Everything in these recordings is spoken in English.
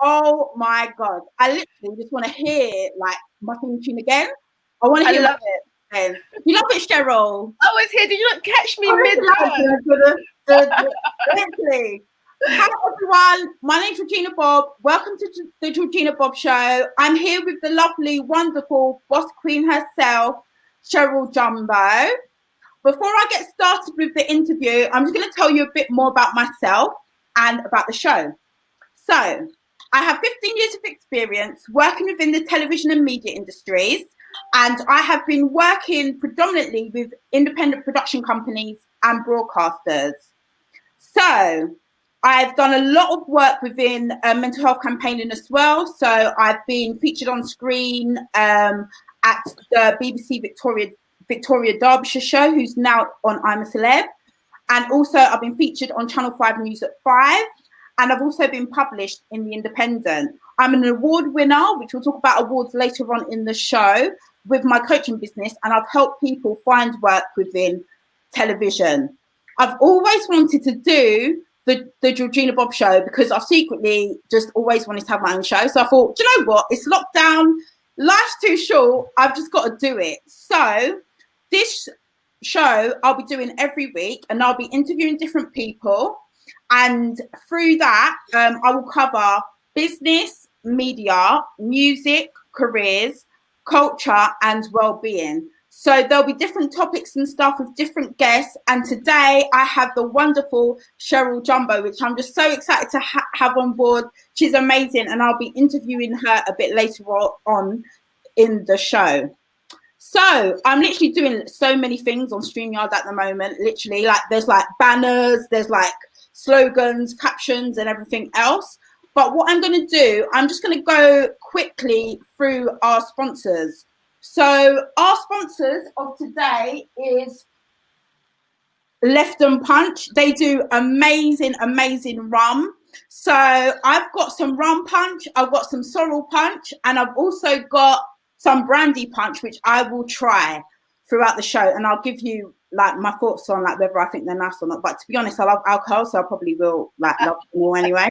Oh my God. I literally just want to hear like my theme tune again. I want to hear love it. Again. You love it, Cheryl? I was here. Did you not catch me mid-run? Literally. Hi everyone, my name's Georgina Bobb. Welcome to the Georgina Bobb Show. I'm here with the lovely, wonderful boss queen herself, Cheryl Jumbo. Before I get started with the interview, I'm just going to tell you a bit more about myself and about the show. So, I have 15 years of experience working within the television and media industries, and I have been working predominantly with independent production companies and broadcasters. So, I've done a lot of work within mental health campaigning as well. So, I've been featured on screen at the BBC Victoria Derbyshire show, who's now on I'm a Celeb. And also, I've been featured on Channel 5 News at 5. And I've also been published in The Independent. I'm an award winner, which we'll talk about awards later on in the show, with my coaching business, and I've helped people find work within television. I've always wanted to do the Georgina Bobb Show because I've secretly just always wanted to have my own show. So I thought, do you know what? It's lockdown. Life's too short. I've just got to do it. So this show I'll be doing every week, and I'll be interviewing different people. And through that, I will cover business, media, music, careers, culture, and well-being. So there'll be different topics and stuff with different guests. And today I have the wonderful Cheryl Jumbo, which I'm just so excited to have on board. She's amazing. And I'll be interviewing her a bit later on in the show. So I'm literally doing so many things on StreamYard at the moment. Literally, like there's like banners, there's like slogans, captions, and everything else. But what I'm going to do, I'm just going to go quickly through our sponsors. So our sponsors of today is Left and Punch. They do amazing rum. So I've got some rum punch, I've got some sorrel punch, and I've also got some brandy punch, which I will try throughout the show, and I'll give you like my thoughts on like whether I think they're nice or not. But to be honest, I love alcohol, so I probably will like love them all anyway.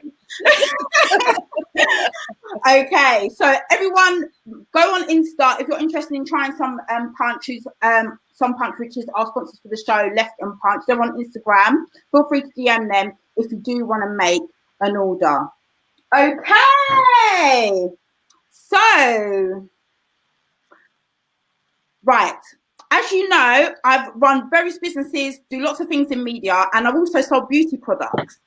Okay, so everyone go on Insta if you're interested in trying some punch, which is our sponsors for the show, Left and Punch. They're on Instagram. Feel free to DM them if you do want to make an order. Okay, so right. As you know, I've run various businesses, do lots of things in media, and I've also sold beauty products.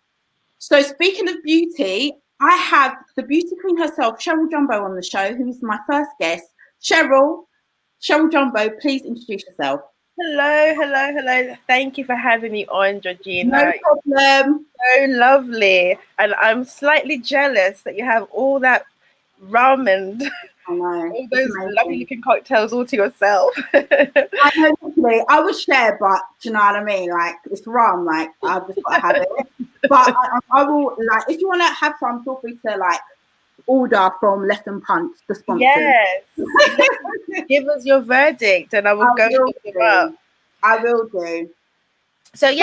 So speaking of beauty, I have the beauty queen herself, Cheryl Jumbo, on the show, who is my first guest. Cheryl Jumbo, please introduce yourself. Hello. Thank you for having me on, Georgina. No problem. So lovely. And I'm slightly jealous that you have all that rum and all those lovely looking cocktails all to yourself. I know, literally, I would share, but do you know what I mean? Like, it's rum, like, I've just got to have it. But I will, like, if you want to have some, feel free to, like, order from Left and Punch, the sponsor. Yes. Give us your verdict, and I will go look them up. I will do. So,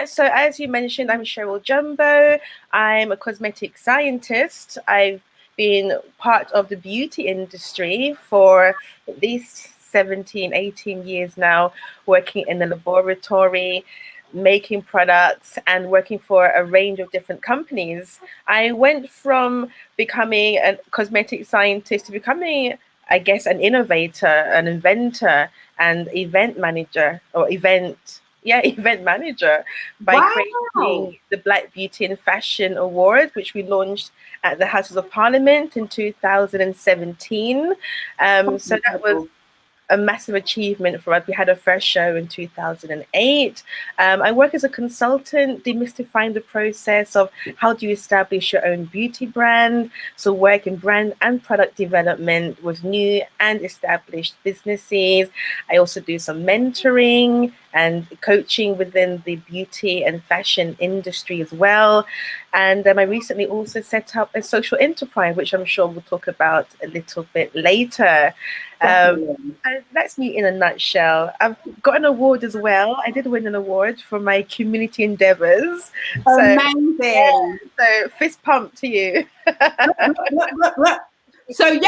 so as you mentioned, I'm Cheryl Jumbo. I'm a cosmetic scientist. I've been part of the beauty industry for at least 18 years now, working in the laboratory, making products and working for a range of different companies. I went from becoming a cosmetic scientist to becoming, I guess, an innovator, an inventor, and event manager by creating the Black Beauty and Fashion Award, which we launched at the Houses of Parliament in 2017. So that was a massive achievement for us. We had our first show in 2008. I work as a consultant, demystifying the process of how do you establish your own beauty brand. So work in brand and product development with new and established businesses. I also do some mentoring and coaching within the beauty and fashion industry as well. And I recently also set up a social enterprise, which I'm sure we'll talk about a little bit later. And that's me in a nutshell. I've got an award as well. I did win an award for my community endeavors. Amazing. So fist pump to you. Look. So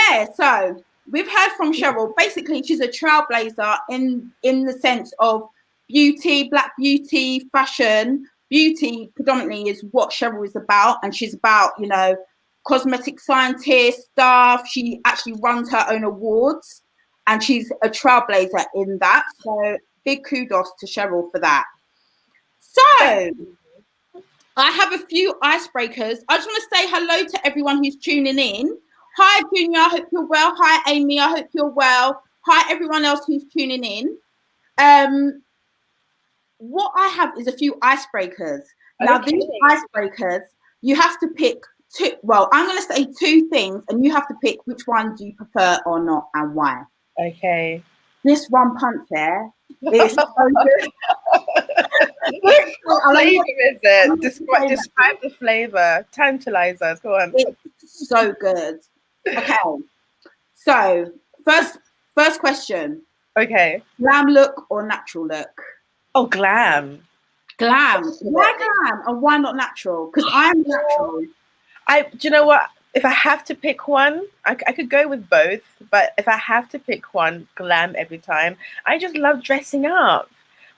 we've heard from Cheryl. Basically, she's a trailblazer in the sense of beauty, black beauty, fashion. Beauty predominantly is what Cheryl is about, and she's about, you know, cosmetic scientist stuff. She actually runs her own awards, and she's a trailblazer in that. So big kudos to Cheryl for that. So I have a few icebreakers. I just want to say hello to everyone who's tuning in. Hi, Junior. I hope you're well. Hi, Amy. I hope you're well. Hi, everyone else who's tuning in. What I have is a few icebreakers. Now, these icebreakers, you have to pick two. Well, I'm going to say two things, and you have to pick which one do you prefer or not, and why. Okay. This one punch there is so good. What flavor is it? Describe the flavor. Tantalizers. Go on. It's so good. Okay. So first question. Okay. Glam look or natural look? Oh, glam. Glam. Why glam and why not natural? Because I'm natural. Do you know what? If I have to pick one, I could go with both. But if I have to pick one, glam every time. I just love dressing up.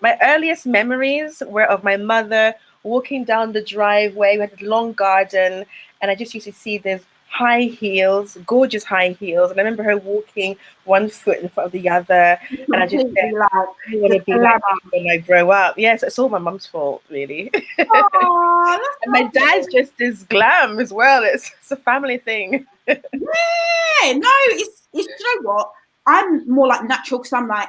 My earliest memories were of my mother walking down the driveway. We had a long garden, and I just used to see this high heels, gorgeous high heels. And I remember her walking one foot in front of the other. And I just said, I want to be like that when I grow up. Yes, it's all my mum's fault, really. Aww, and my dad's just as glam as well. It's a family thing. Yeah, no, it's you know what? I'm more like natural because I'm like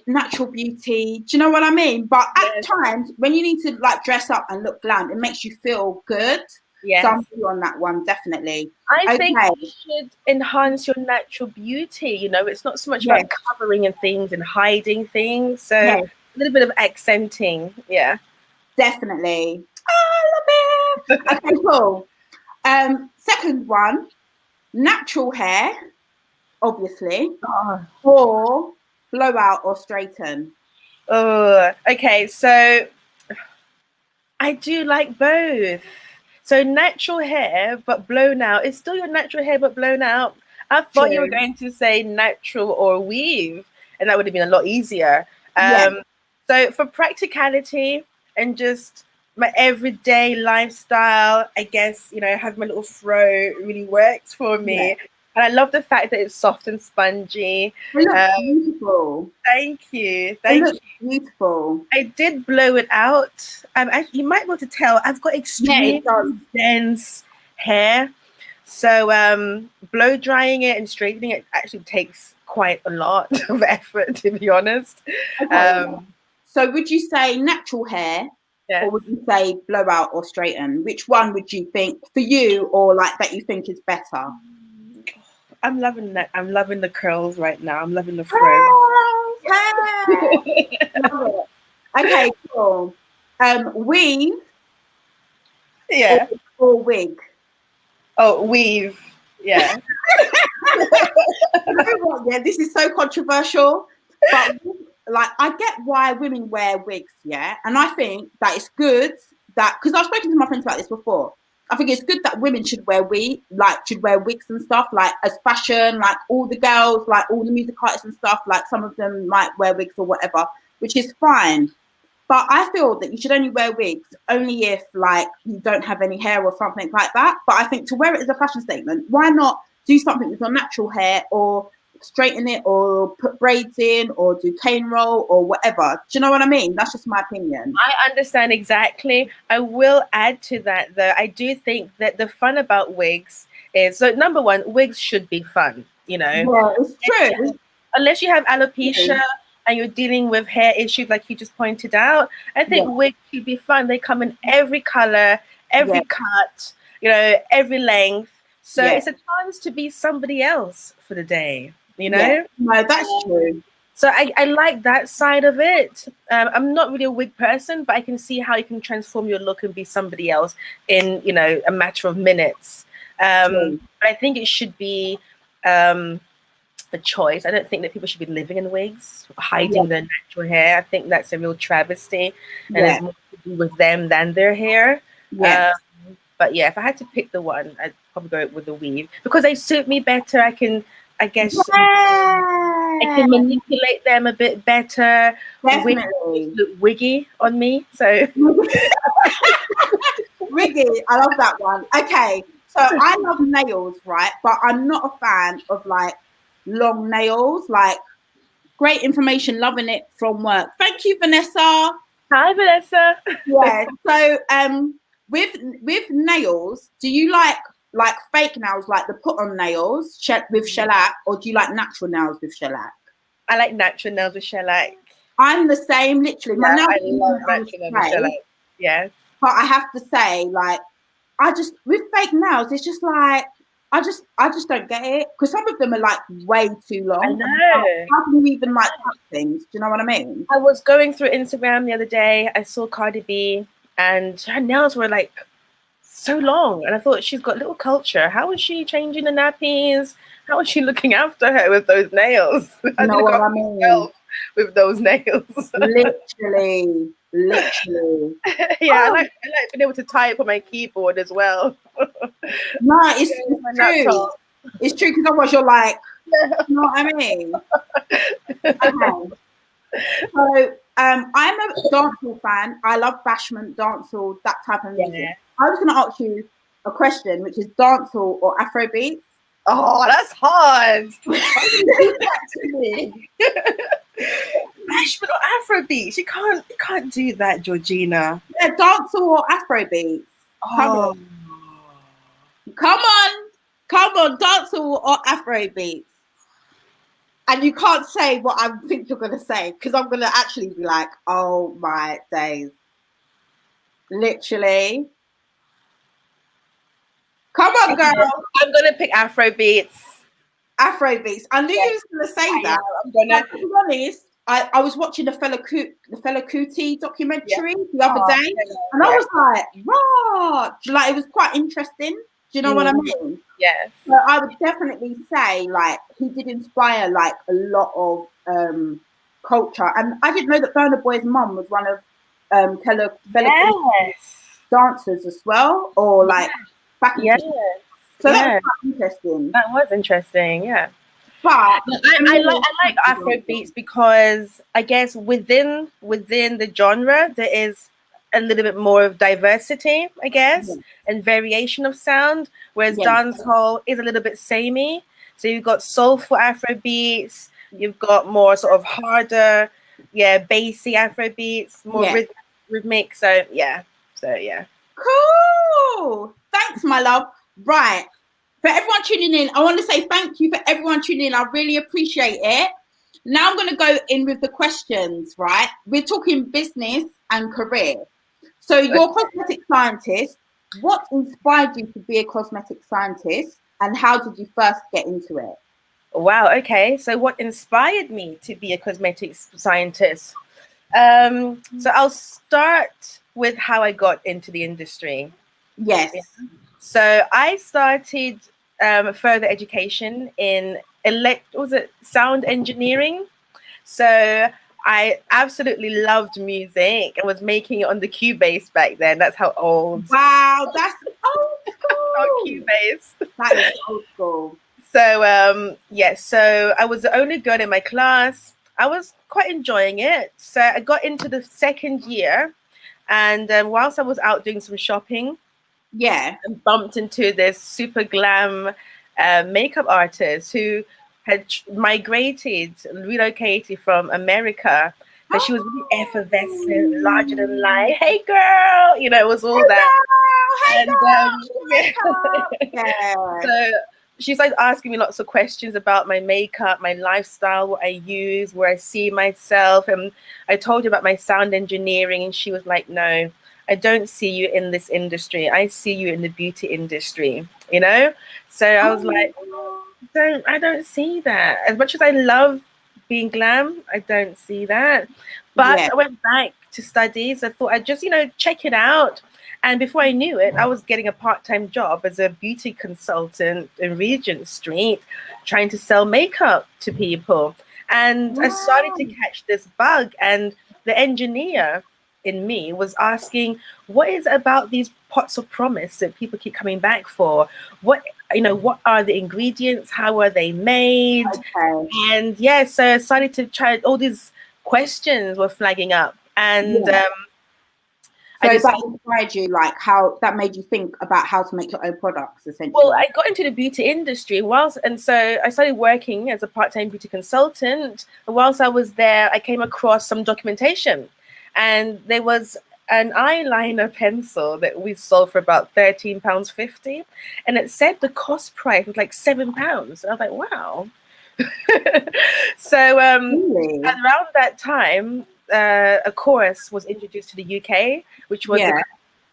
natural beauty. Do you know what I mean? But at times when you need to like dress up and look glam, it makes you feel good. Yes. So I'm with you on that one, definitely. I think you should enhance your natural beauty. You know, it's not so much about covering and things and hiding things. So a little bit of accenting. Yeah. Definitely. Oh, I love it. Okay, cool. Second one, natural hair, obviously, or blowout or straighten. Oh, okay. So I do like both. So natural hair, but blown out. It's still your natural hair, but blown out. I thought you were going to say natural or weave, and that would have been a lot easier. So for practicality and just my everyday lifestyle, I guess, you know, have my little fro really works for me. Yeah. And I love the fact that it's soft and spongy. It looks beautiful. Thank you. Thank you. Beautiful. I did blow it out. You might be able to tell I've got extremely dense hair. So blow drying it and straightening it actually takes quite a lot of effort, to be honest. Okay. So would you say natural hair? Or would you say blowout or straighten? Which one would you think for you, or like that you think is better? I'm loving that. I'm loving the curls right now. I'm loving the fro. Love it. Okay, cool. Weave. Yeah. Or wig. Oh, weave. Yeah. You know what? Yeah, this is so controversial, but like I get why women wear wigs, yeah, and I think that it's good that, because I've spoken to my friends about this before. I think it's good that women should wear wigs and stuff, like as fashion, like all the girls, like all the music artists and stuff, like some of them might wear wigs or whatever, which is fine. But I feel that you should only wear wigs only if like you don't have any hair or something like that. But I think to wear it as a fashion statement, why not do something with your natural hair, or straighten it, or put braids in, or do cane roll or whatever. Do you know what I mean? That's just my opinion. I understand exactly. I will add to that though. I do think that the fun about wigs is, so number one, wigs should be fun, you know. Yeah, it's true. unless you have alopecia and you're dealing with hair issues like you just pointed out, I think wigs should be fun. They come in every color, every cut, you know, every length. So it's a chance to be somebody else for the day, you know? Yeah. No, that's true. So I like that side of it. I'm not really a wig person, but I can see how you can transform your look and be somebody else in, you know, a matter of minutes. But I think it should be a choice. I don't think that people should be living in wigs, hiding their natural hair. I think that's a real travesty, and it's more to do with them than their hair. But yeah, if I had to pick the one, I'd probably go with the weave because they suit me better. I guess I can manipulate them a bit better. Definitely. Look wiggy on me. So wiggy, I love that one. Okay, so I love nails, right? But I'm not a fan of like long nails. Like, great information, loving it from work. Thank you, Vanessa. Hi, Vanessa. Yeah. So with nails, do you like fake nails, like the put on nails with shellac, or do you like natural nails with shellac? I like natural nails with shellac. I'm the same, literally. My nails I love natural nails with shellac. Yeah. But I have to say, like, with fake nails, it's just like I just don't get it, because some of them are like way too long. I know. How can you even like touch things? Do you know what I mean? I was going through Instagram the other day. I saw Cardi B, and her nails were like so long, and I thought, she's got little culture. How is she changing the nappies? How is she looking after her with those nails? You know what I mean? With those nails. Literally. Yeah, I like being able to type on my keyboard as well. No, it's true. It's true, because otherwise you're like, you know what I mean? Okay. So I'm a dancehall fan. I love bashment, dancehall, that type of music. Yeah. I was going to ask you a question, which is dancehall or Afrobeat? Oh, that's hard. Bashment or Afrobeat? You can't do that, Georgina. Yeah, dancehall or Afrobeat? Oh. Come on, dancehall or Afrobeat? And you can't say what I think you're going to say, because I'm going to actually be like, oh my days. Literally. Come on, girl. I'm going to pick Afrobeats. Afrobeats. I knew you was going to say that. To be honest, I was watching the Fela Kuti documentary the other day, and I was like, wow. Like, it was quite interesting. Do you know what I mean? Yes. So I would definitely say, like, he did inspire like a lot of culture, and I didn't know that Burna Boy's mum was one of Fela dancers as well, or like back in so that was quite interesting. That was interesting, yeah. But I like Afrobeats because I guess within the genre there is a little bit more of diversity, I guess, and variation of sound, whereas dancehall is a little bit samey. So you've got soulful Afrobeats, you've got more sort of harder, bassy Afrobeats, more rhythmic. So yeah. Cool. Thanks, my love. Right. For everyone tuning in, I want to say thank you for everyone tuning in. I really appreciate it. Now I'm going to go in with the questions, right? We're talking business and career. So you're a cosmetic scientist. What inspired you to be a cosmetic scientist, and how did you first get into it? Wow, okay. So what inspired me to be a cosmetic scientist? So I'll start with how I got into the industry. Yes. So I started further education in sound engineering. So I absolutely loved music. I was making it on the Cubase back then. That's how old. Wow, that's old school. Cubase. That is old school. So so I was the only girl in my class. I was quite enjoying it. So I got into the second year, and whilst I was out doing some shopping, I bumped into this super glam makeup artist who had relocated from America. But she was really effervescent, larger than life. Hey, girl! You know, it was all that. Hey, girl! So she started asking me lots of questions about my makeup, my lifestyle, what I use, where I see myself. And I told her about my sound engineering, and she was like, no, I don't see you in this industry. I see you in the beauty industry, you know? So I was like, I don't see that. As much as I love being glam, I don't see that. But Yeah. I went back to studies. I thought I'd just, check it out. And before I knew it, I was getting a part-time job as a beauty consultant in Regent Street, trying to sell makeup to people. And I started to catch this bug, and the engineer in me was asking, what is it about these pots of promise that people keep coming back for? What are the ingredients? How are they made? Okay. And yeah, so I started to try, all these questions were flagging up. And So I that decided, inspired you, like how that made you think about how to make your own products, essentially. well, I got into the beauty industry and so I started working as a part-time beauty consultant. And whilst I was there, I came across some documentation, and there was an eyeliner pencil that we sold for about £13.50, and it said the cost price was like £7. I was like, wow. So Really? around that time, a course was introduced to the UK, which was the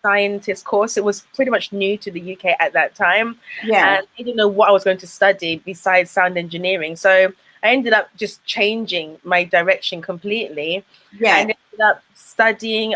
scientist course. It was pretty much new to the UK at that time, and I didn't know what I was going to study besides sound engineering. So I ended up just changing my direction completely. I ended up studying.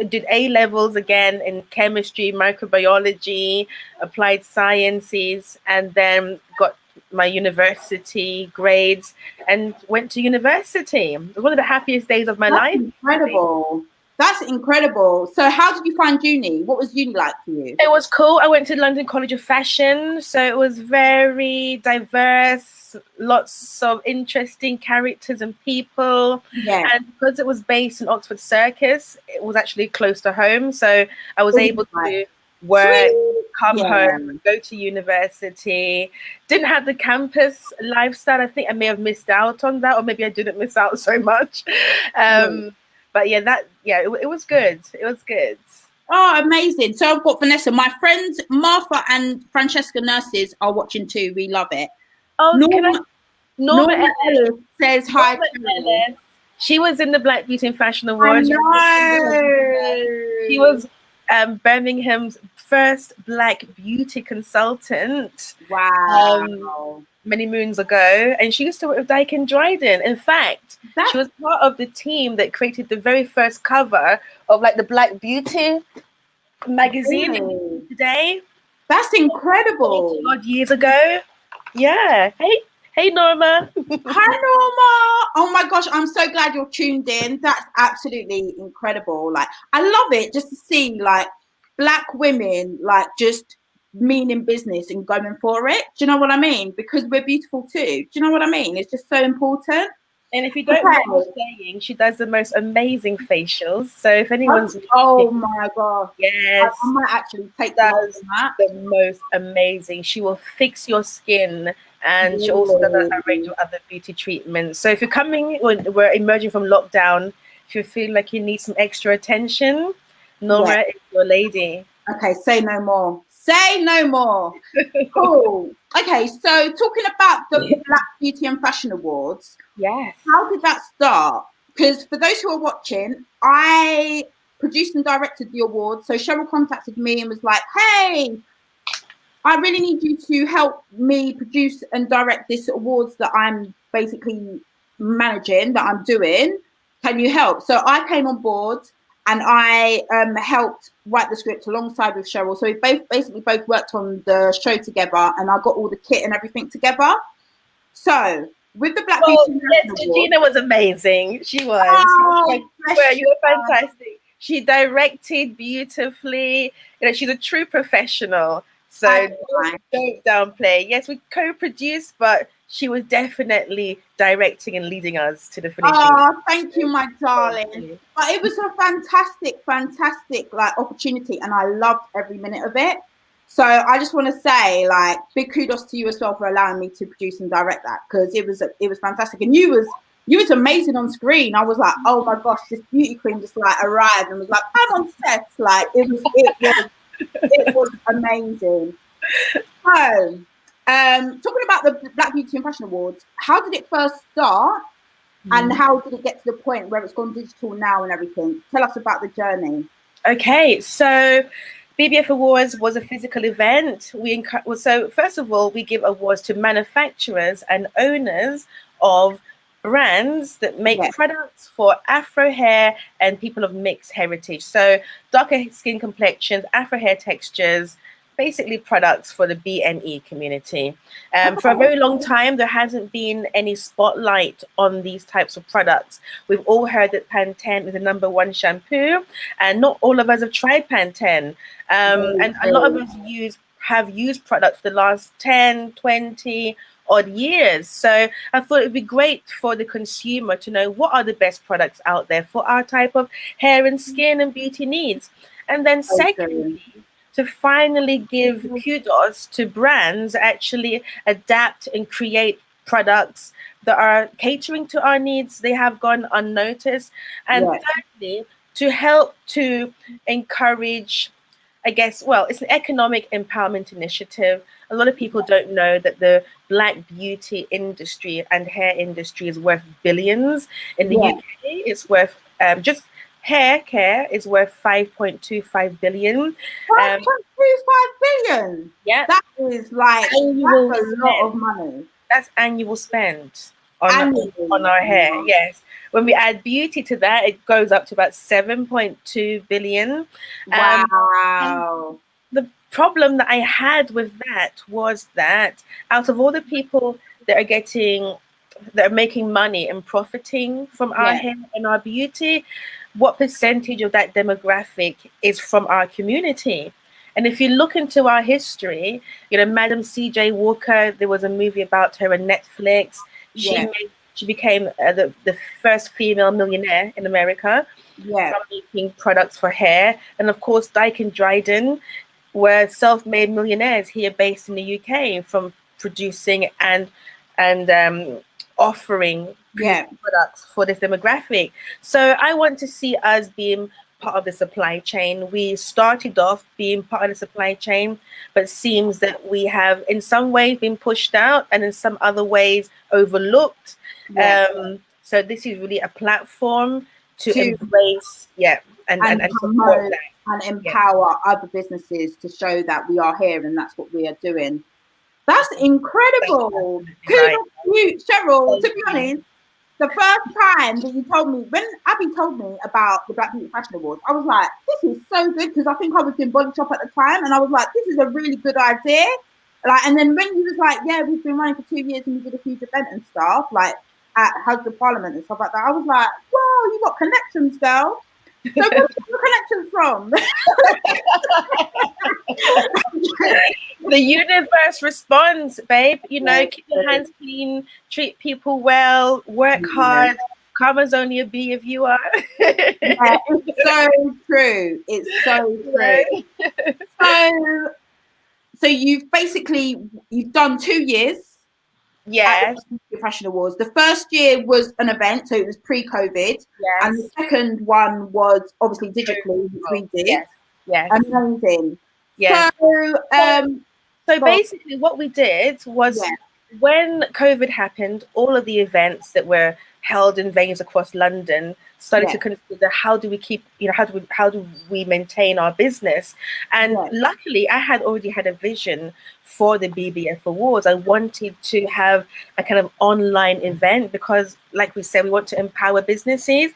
Did A levels again in chemistry, microbiology, applied sciences, and then got my university grades and went to university. It was one of the happiest days of my life. Incredible. That's incredible. So how did you find uni? What was uni like for you? It was cool. I went to London College of Fashion, so it was very diverse, lots of interesting characters and people. And because it was based in Oxford Circus, it was actually close to home, so I was able to work, come home, go to university. Didn't have the campus lifestyle. I think I may have missed out on that, or maybe I didn't miss out so much. But yeah, it was good. It was good. Oh, amazing. So I've got Vanessa. My friends Martha and Francesca nurses are watching too. We love it. Oh, Norma Ellis says hi. Ellis. She was in the Black Beauty and Fashion Awards. I know. She was Birmingham's first Black beauty consultant. Wow. Many moons ago, and she used to work with Dyke and Dryden. In fact, she was part of the team that created the very first cover of like the Black Beauty magazine today. That's incredible. Odd years ago. Yeah. Hey Norma. Hi Norma. Oh my gosh, I'm so glad you're tuned in. That's absolutely incredible. Like, I love it just to see like Black women like just meaning business and going for it. Do you know what I mean? Because we're beautiful too. Do you know what I mean? It's just so important. And if you don't know what I'm saying, she does the most amazing facials. So if anyone's oh my god, yes, I might actually take that. The most amazing. She will fix your skin, and she also does a range of other beauty treatments. So if you're coming, when we're emerging from lockdown, if you feel like you need some extra attention, Norma is your lady. Okay, say no more. Say no more. Cool. Okay, so talking about the Black Beauty and Fashion Awards. Yes. How did that start? Because for those who are watching, I produced and directed the awards. So Cheryl contacted me and was like, hey, I really need you to help me produce and direct this awards that I'm basically managing, that I'm doing. Can you help? So I came on board. And I helped write the script alongside with Cheryl. So we both worked on the show together, and I got all the kit and everything together. So with the Black Beauty, Georgina was amazing. She was. You were fantastic. She directed beautifully. She's a true professional. So don't downplay. Yes, we co-produced, but she was definitely directing and leading us to the finishing. Oh, thank you, my darling. But it was a fantastic like opportunity, and I loved every minute of it. So I just want to say, like, big kudos to you as well for allowing me to produce and direct that, because it was fantastic, and you was amazing on screen. I was like, oh my gosh, this beauty queen just like arrived and was like, I'm on set. Like it was amazing. So Talking about the Black Beauty and Fashion Awards, how did it first start, and how did it get to the point where it's gone digital now and everything? Tell us about the journey. Okay, so BBF Awards was a physical event. So first of all, we give awards to manufacturers and owners of brands that make products for Afro hair and people of mixed heritage. So darker skin complexions, Afro hair textures, basically products for the BNE community. For a very long time, there hasn't been any spotlight on these types of products. We've all heard that Pantene is the #1 shampoo, and not all of us have tried Pantene. And a lot of us have used products for the last 10, 20 odd years. So I thought it'd be great for the consumer to know what are the best products out there for our type of hair and skin and beauty needs. And then secondly, to finally give kudos to brands that actually adapt and create products that are catering to our needs. They have gone unnoticed. And thirdly, to help to encourage, I guess, well, it's an economic empowerment initiative. A lot of people don't know that the Black beauty industry and hair industry is worth billions. In the UK, it's worth just hair care is worth 5.25 billion. 5.25 billion? Yeah. That is like, that's a lot of money. That's annual spend on our hair, yes. When we add beauty to that, it goes up to about 7.2 billion. Wow. The problem that I had with that was that out of all the people that are making money and profiting from our hair and our beauty, what percentage of that demographic is from our community? And if you look into our history, Madam C.J. Walker, there was a movie about her on Netflix. She became the first female millionaire in America from making products for hair. And of course, Dyke and Dryden were self-made millionaires here based in the UK from producing and offering products for this demographic. So I want to see us being part of the supply chain. We started off being part of the supply chain, but it seems that we have in some ways been pushed out and in some other ways overlooked. So this is really a platform to embrace and support that. And empower other businesses to show that we are here and that's what we are doing. That's incredible. Kudos to you, Cheryl. To be honest, the first time that you told me, when Abby told me about the Black Beauty Fashion Awards, I was like, this is so good, because I think I was in body shop at the time, and I was like, this is a really good idea. And then when you was like, yeah, we've been running for 2 years and we did a huge event and stuff, like at House of Parliament and stuff like that, I was like, wow, you got connections, girl. So where did you get connections from? The universe responds, babe. Keep your hands clean, treat people well, work hard. Karma's only a bee if you are. It's so true. It's so true. So you've done 2 years. Yes. At the Fashion Awards. The first year was an event, so it was pre-COVID. Yes. And the second one was obviously digitally, which we did. Yes. Amazing. Yes. So basically what we did was when COVID happened, all of the events that were held in venues across London started to consider how do we keep, how do we maintain our business? And luckily I had already had a vision for the BBF Awards. I wanted to have a kind of online event because, like we said, we want to empower businesses.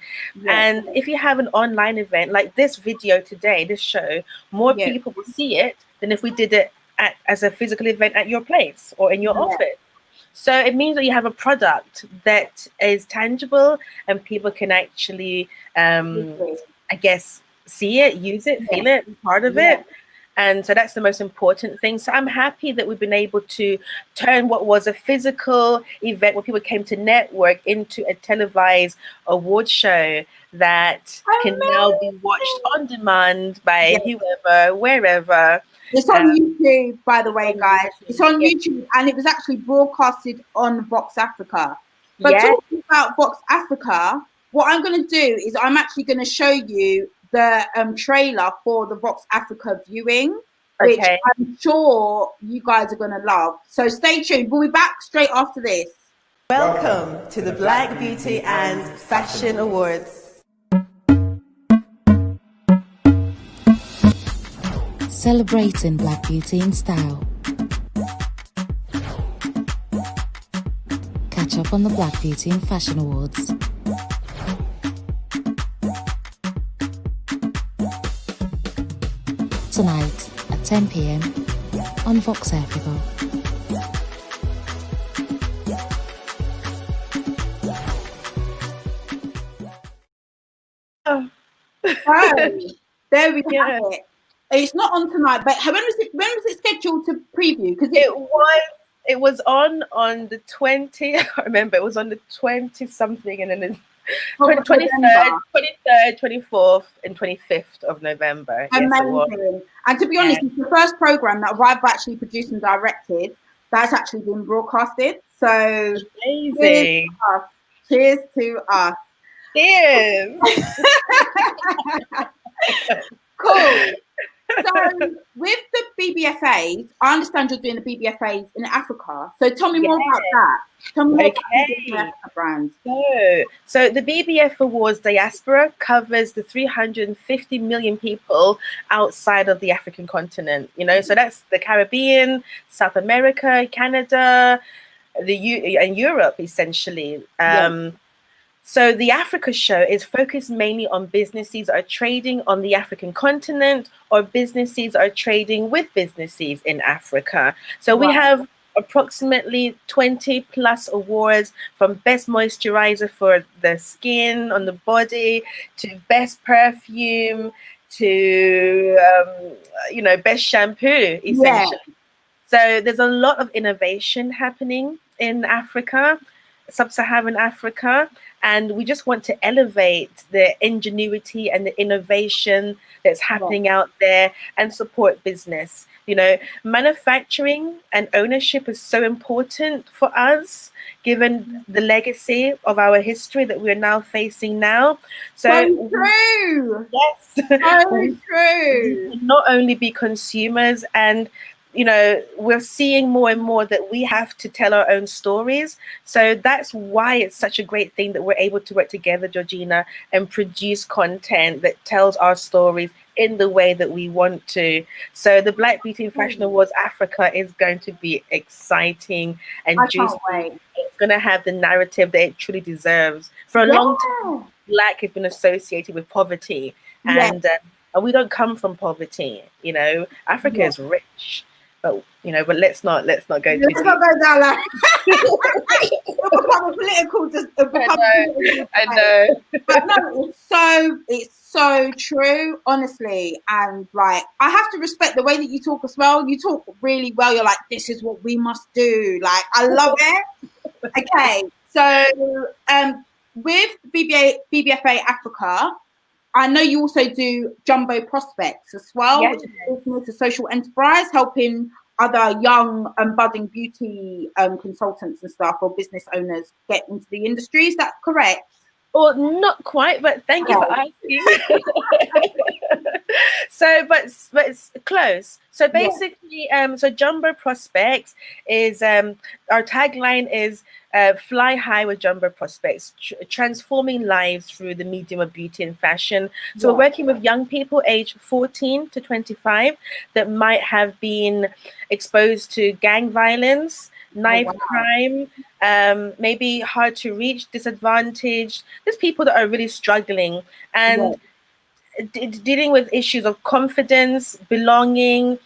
And if you have an online event like this video today, this show, more people will see it than if we did it as a physical event at your place or in your office. So it means that you have a product that is tangible and people can actually, I guess, see it, use it, feel it, be part of it. And so that's the most important thing. So I'm happy that we've been able to turn what was a physical event where people came to network into a televised award show that can now be watched on demand by whoever, wherever. It's on YouTube, by the way, guys. It's on YouTube, and it was actually broadcasted on Vox Africa. But talking about Vox Africa, what I'm going to do is I'm actually going to show you the trailer for the Vox Africa viewing. which Okay. I'm sure you guys are going to love. So stay tuned. We'll be back straight after this. Welcome to the Black Beauty and Fashion Awards. Celebrating Black beauty in style. Catch up on the Black Beauty and Fashion Awards. Tonight at 10 p.m. on Vox Africa. Right. There we Yeah. have it. It's not on tonight, but when was it scheduled to preview? Because It was on the 20. I can't remember. It was on the 20 something, and then the 23rd, 24th, and 25th of November. Amazing. And to be honest, it's the first program that I've actually produced and directed that's actually been broadcasted. So Amazing. Cheers to us. Cheers. Cool. So with the BBFAs, I understand you're doing the BBFAs in Africa. So tell me more about that. Tell me more about the Africa brand. So the BBF Awards Diaspora covers the 350 million people outside of the African continent. You know, so that's the Caribbean, South America, Canada, and Europe essentially. So the Africa show is focused mainly on businesses that are trading on the African continent or businesses that are trading with businesses in Africa. So we have approximately 20 plus awards, from best moisturizer for the skin on the body to best perfume to best shampoo essentially. So there's a lot of innovation happening in Africa, sub-Saharan Africa, and we just want to elevate the ingenuity and the innovation that's happening out there and support business. You know, manufacturing and ownership is so important for us, given the legacy of our history that we're now facing now. So true. Yes. So true. Not only be consumers, and you know, we're seeing more and more that we have to tell our own stories. So that's why it's such a great thing that we're able to work together, Georgina, and produce content that tells our stories in the way that we want to. So the Black Beauty and Fashion Awards Africa is going to be exciting and juicy. It's going to have the narrative that it truly deserves. For a long time, Black has been associated with poverty, and we don't come from poverty. You know, Africa is rich. But let's not go too deep. Let's not go down that. It'll become political. I know. But no, it's so true, honestly. And like, I have to respect the way that you talk as well. You talk really well. You're like, this is what we must do. Like, I love it. Okay, so with BBFA Africa, I know you also do Jumbo Prospects as well, which is a social enterprise helping other young and budding beauty consultants and stuff, or business owners, get into the industry. Is that correct? Well, not quite, but thank you for asking. But it's close. So basically, so Jumbo Prospects is our tagline is fly high with Jumbo Prospects, transforming lives through the medium of beauty and fashion. So we're working with young people aged 14 to 25 that might have been exposed to gang violence, knife crime, maybe hard to reach, disadvantaged. There's people that are really struggling and dealing with issues of confidence, belonging,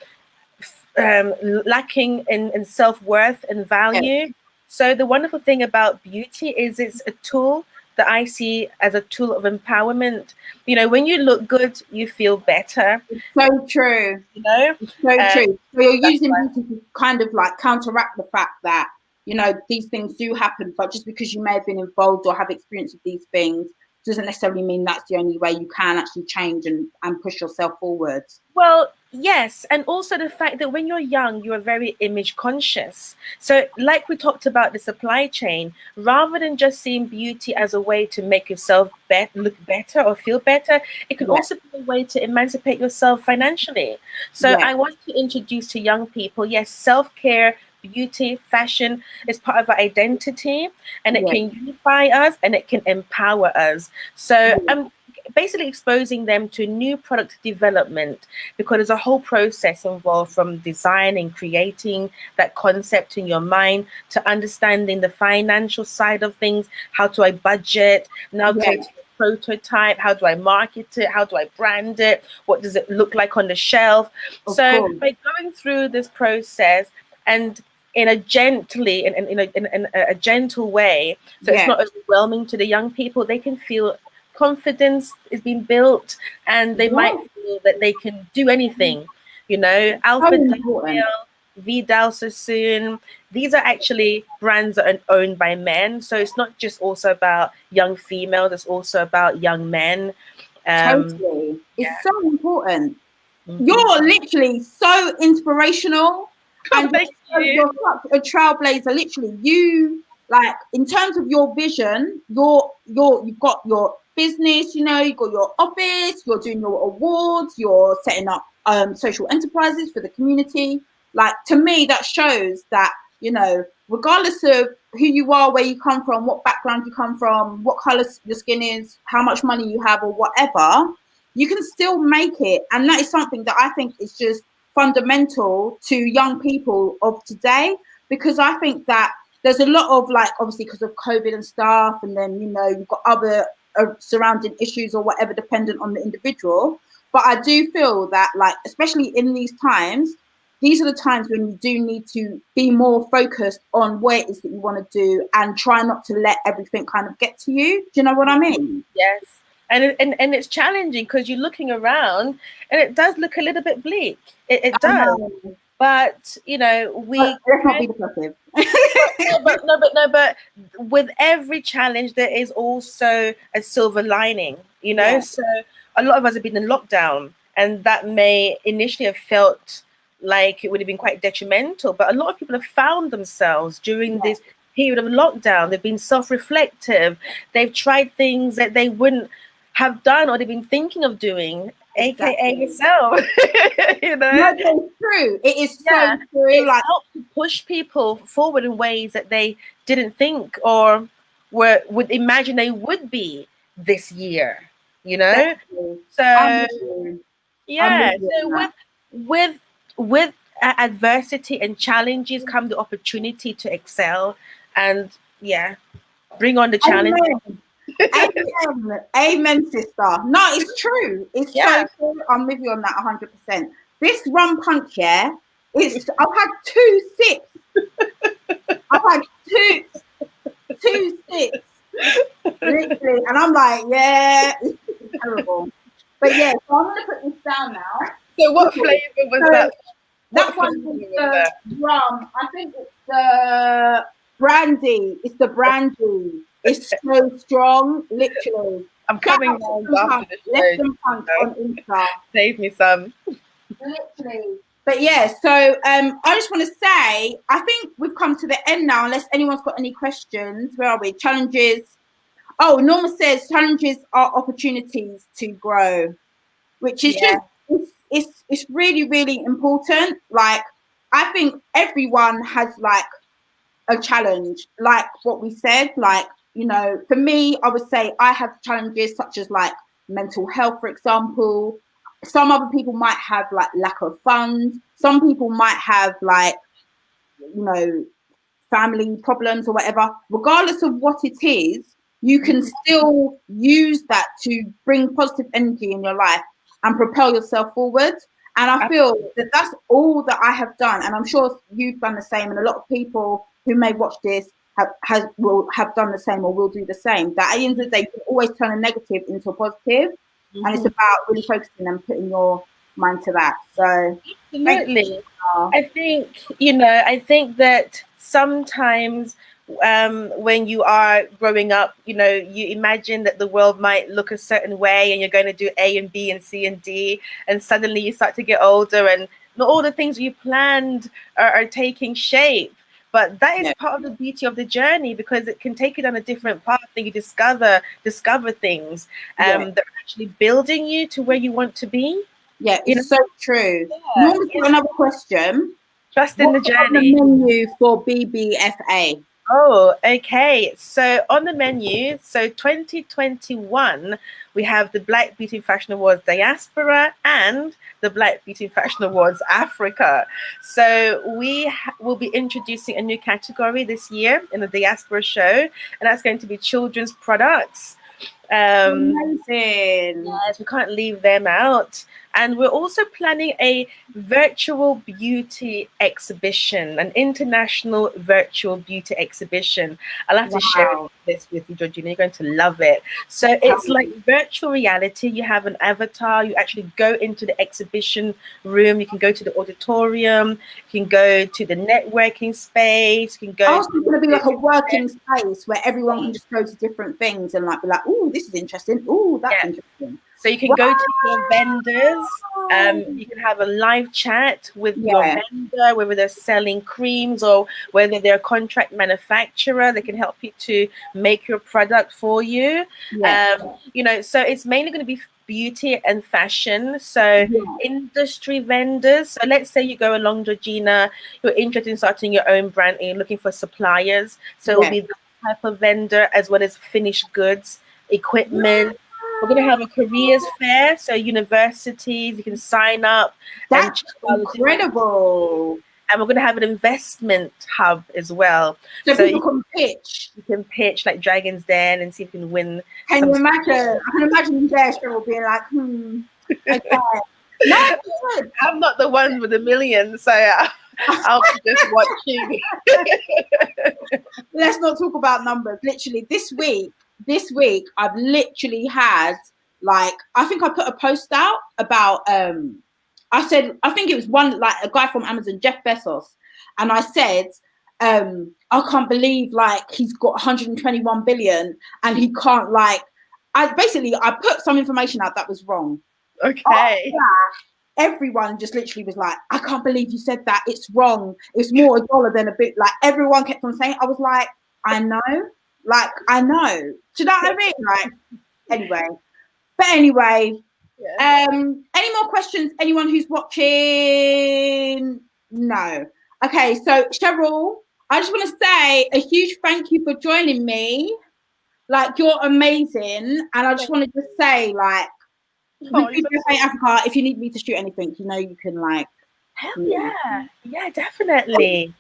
lacking in self-worth and value. So the wonderful thing about beauty is it's a tool that I see as a tool of empowerment. You know, when you look good, you feel better. It's so true. You know? It's so true. So you're using beauty to kind of like counteract the fact that, you know, these things do happen, but just because you may have been involved or have experience with these things doesn't necessarily mean that's the only way you can actually change and push yourself forward. Well, yes. And also the fact that when you're young, you are very image conscious. So, like we talked about the supply chain, rather than just seeing beauty as a way to make yourself look better or feel better, it can also be a way to emancipate yourself financially. So, I want to introduce to young people, yes, self-care, beauty, fashion is part of our identity, and it can unify us and it can empower us. So, I'm basically exposing them to new product development, because there's a whole process involved, from designing, creating that concept in your mind, to understanding the financial side of things. How do I budget? Now creating a prototype. How do I market it? How do I brand it? What does it look like on the shelf? So by going through this process and in a gently and in a gentle way, so it's not overwhelming to the young people, they can feel confidence is being built, and they might feel that they can do anything. You know, Alpha Daniel, Vidal Sassoon, these are actually brands that are owned by men. So it's not just also about young females, it's also about young men. Totally. It's so important. You're literally so inspirational. And you're such a trailblazer. Literally, you, like, in terms of your vision, you've got your business, you know, you've got your office, you're doing your awards, you're setting up social enterprises for the community. Like, to me, that shows that, you know, regardless of who you are, where you come from, what background you come from, what color your skin is, how much money you have, or whatever, you can still make it. And that is something that I think is just fundamental to young people of today, because I think that there's a lot of, like, obviously because of COVID and stuff, and then, you know, you've got other surrounding issues or whatever, dependent on the individual. But I do feel that, like, especially in these times, these are the times when you do need to be more focused on what it is that you want to do, and try not to let everything kind of get to you. Do you know what I mean? Yes. And it's challenging, because you're looking around and it does look a little bit bleak. It does. But, you know, let's not be depressive. but with every challenge, there is also a silver lining, you know? So a lot of us have been in lockdown, and that may initially have felt like it would have been quite detrimental. But a lot of people have found themselves during this period of lockdown. They've been self-reflective. They've tried things that they wouldn't have done or they've been thinking of doing, aka yourself. You know, no, it's true. It is so true. It's helped to push people forward in ways that they didn't think or would imagine they would be this year. You know, so with adversity and challenges come the opportunity to excel, and bring on the challenge. Amen, sister. No, it's true. It's so true. I'm with you on that 100%. This rum punch, I've had 2 sips. I've had two sips. Literally. And I'm like, it's terrible. But so I'm going to put this down now. So what flavour was that? That one was the rum. I think it's the brandy. It's the brandy. It's so strong, literally. I'm coming round after the show. Less than Punk on Insta. Save me some. Literally. But so I just want to say, I think we've come to the end now, unless anyone's got any questions. Where are we? Challenges. Oh, Norma says challenges are opportunities to grow, which is just, it's really, really important. Like, I think everyone has, like, a challenge, like what we said. Like, you know, for me, I would say I have challenges such as, like, mental health, for example. Some other people might have, like, lack of funds. Some people might have, like, you know, family problems or whatever. Regardless of what it is, you can still use that to bring positive energy in your life and propel yourself forward. And I feel that that's all that I have done. And I'm sure you've done the same. And a lot of people who may watch this will have done the same or will do the same. That at the end of the day, you can always turn a negative into a positive. And it's about really focusing and putting your mind to that. So absolutely. I think that sometimes when you are growing up, you know, you imagine that the world might look a certain way and you're going to do A and B and C and D, and suddenly you start to get older and not all the things you planned are taking shape. But that is part of the beauty of the journey, because it can take you down a different path and you discover things that are actually building you to where you want to be. Yeah, You know? it's so true. Yeah. Normally, got another question. Trust in the What's on journey. the menu for BBFA? Oh, okay. So on the menu, so 2021, we have the Black Beauty Fashion Awards Diaspora and the Black Beauty Fashion Awards Africa. So we will be introducing a new category this year in the Diaspora show, and that's going to be children's products. Amazing. Yes, we can't leave them out. And we're also planning a virtual beauty exhibition, an international virtual beauty exhibition. I'll have to share this with you, Georgina. You're going to love it. So it's like virtual reality. You have an avatar. You actually go into the exhibition room. You can go to the auditorium. You can go to the networking space. You can go. It's going to be like a working space where everyone can just go to different things and like be like, oh, this is interesting. Oh, that's interesting. So you can go to your vendors. You can have a live chat with your vendor, whether they're selling creams or whether they're a contract manufacturer. They can help you to make your product for you. You know, so it's mainly going to be beauty and fashion. So industry vendors. So let's say you go along, Georgina, you're interested in starting your own brand and you're looking for suppliers. So it will be that type of vendor, as well as finished goods, equipment. We're going to have a careers fair, so universities, you can sign up. That's incredible. And we're going to have an investment hub as well. So people can pitch. You can pitch like Dragon's Den and see if you can win. Can you imagine? I can imagine Cheryl being like, okay. No, good. I'm not the one with the millions, so I'll be just watching. Let's not talk about numbers. Literally, this week I've literally had, like, I think I put a post out about I think it was a guy from Amazon, Jeff Bezos, and I said I can't believe like he's got 121 billion and he can't I put some information out that was wrong. Okay. Everyone just literally was like, I can't believe you said that, it's wrong, it's more a dollar than a bit. Like everyone kept on saying, I was like, I know. Do you know what I mean? Like, anyway. Any more questions? Anyone who's watching? No. Okay, so Cheryl, I just want to say a huge thank you for joining me. Like, you're amazing, and I just wanted to say, like, Africa, if you need me to shoot anything, you know, you can like. Hell yeah, definitely.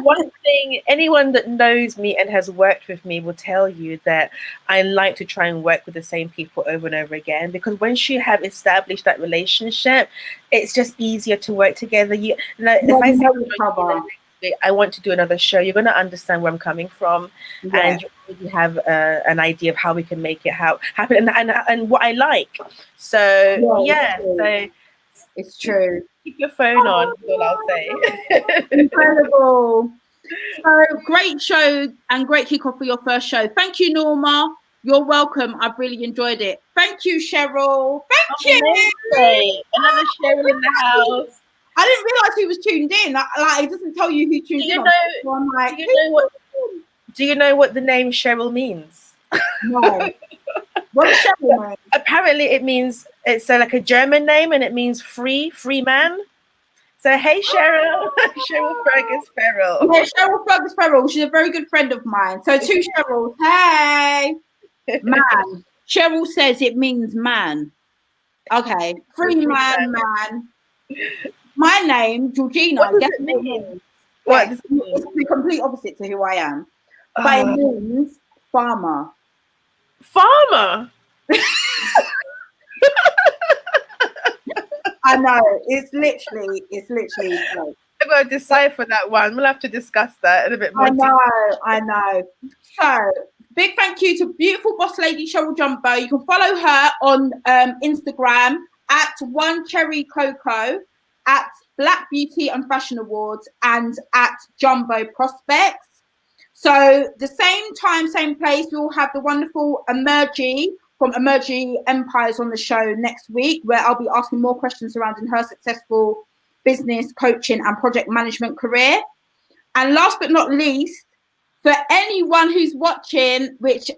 One thing, anyone that knows me and has worked with me will tell you that I like to try and work with the same people over and over again, because once you have established that relationship, it's just easier to work together. If I say I want to do another show, you're going to understand where I'm coming from, and you have an idea of how we can make it happen and what I like. So so it's true. Keep your phone on, is all I'll say. Incredible. So great show and great kickoff for your first show. Thank you, Norma. You're welcome. I've really enjoyed it. Thank you, Cheryl. Thank you. Another Cheryl in the house. I didn't realize who was tuned in. Like, it doesn't tell you who tuned in. So I'm like, do you know what the name Cheryl means? No. What does Cheryl mean? Apparently it means, it's like a German name, and it means free man. So hey Cheryl. Cheryl Fergus Farrell. Yeah, Cheryl Fergus Farrell. She's a very good friend of mine. So two Cheryls. Hey. Man. Cheryl says it means man. Okay. Free man. My name, Georgina. What does it mean? What does it mean? It's the complete opposite to who I am. But it means farmer. Farmer? I know. It's literally like, I'm going to decipher that one. We'll have to discuss that in a bit more detail. I know. So, big thank you to beautiful boss lady Cheryl Jumbo. You can follow her on Instagram at One Cherry Coco, at Black Beauty and Fashion Awards, and at Jumbo Prospects. So the same time, same place, we'll have the wonderful Emergy from Emergy Empires on the show next week, where I'll be asking more questions surrounding her successful business, coaching and project management career. And last but not least, for anyone who's watching, which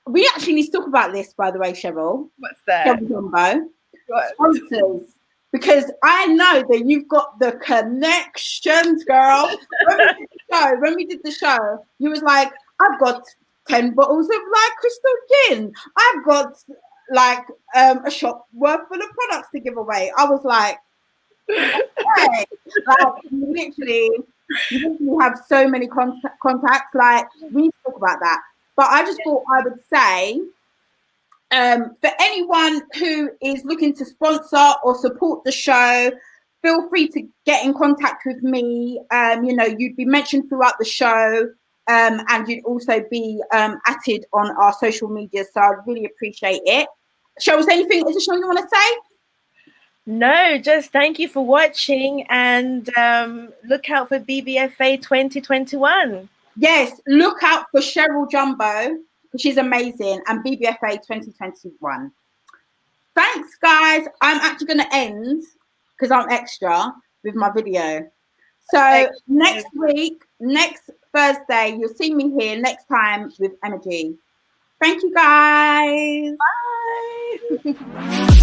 we actually need to talk about this, by the way, Cheryl. What's that? Cheryl Jumbo. Sponsors. Because I know that you've got the connections, girl. When we did the show, you was like, I've got 10 bottles of like crystal gin. I've got like a shop worth full of products to give away. I was like, okay. Like you literally have so many contacts. Like we need to talk about that. But I just thought I would say, for anyone who is looking to sponsor or support the show, feel free to get in contact with me. You know, you'd be mentioned throughout the show, and you'd also be added on our social media. So I'd really appreciate it. Cheryl, is there anything additional you want to say? No, just thank you for watching, and look out for BBFA 2021. Yes, look out for Cheryl Jumbo. She's amazing, and BBFA 2021. Thanks, guys. I'm actually going to end, because I'm extra, with my video. So next week, next Thursday, you'll see me here next time with Energy. Thank you, guys. Bye.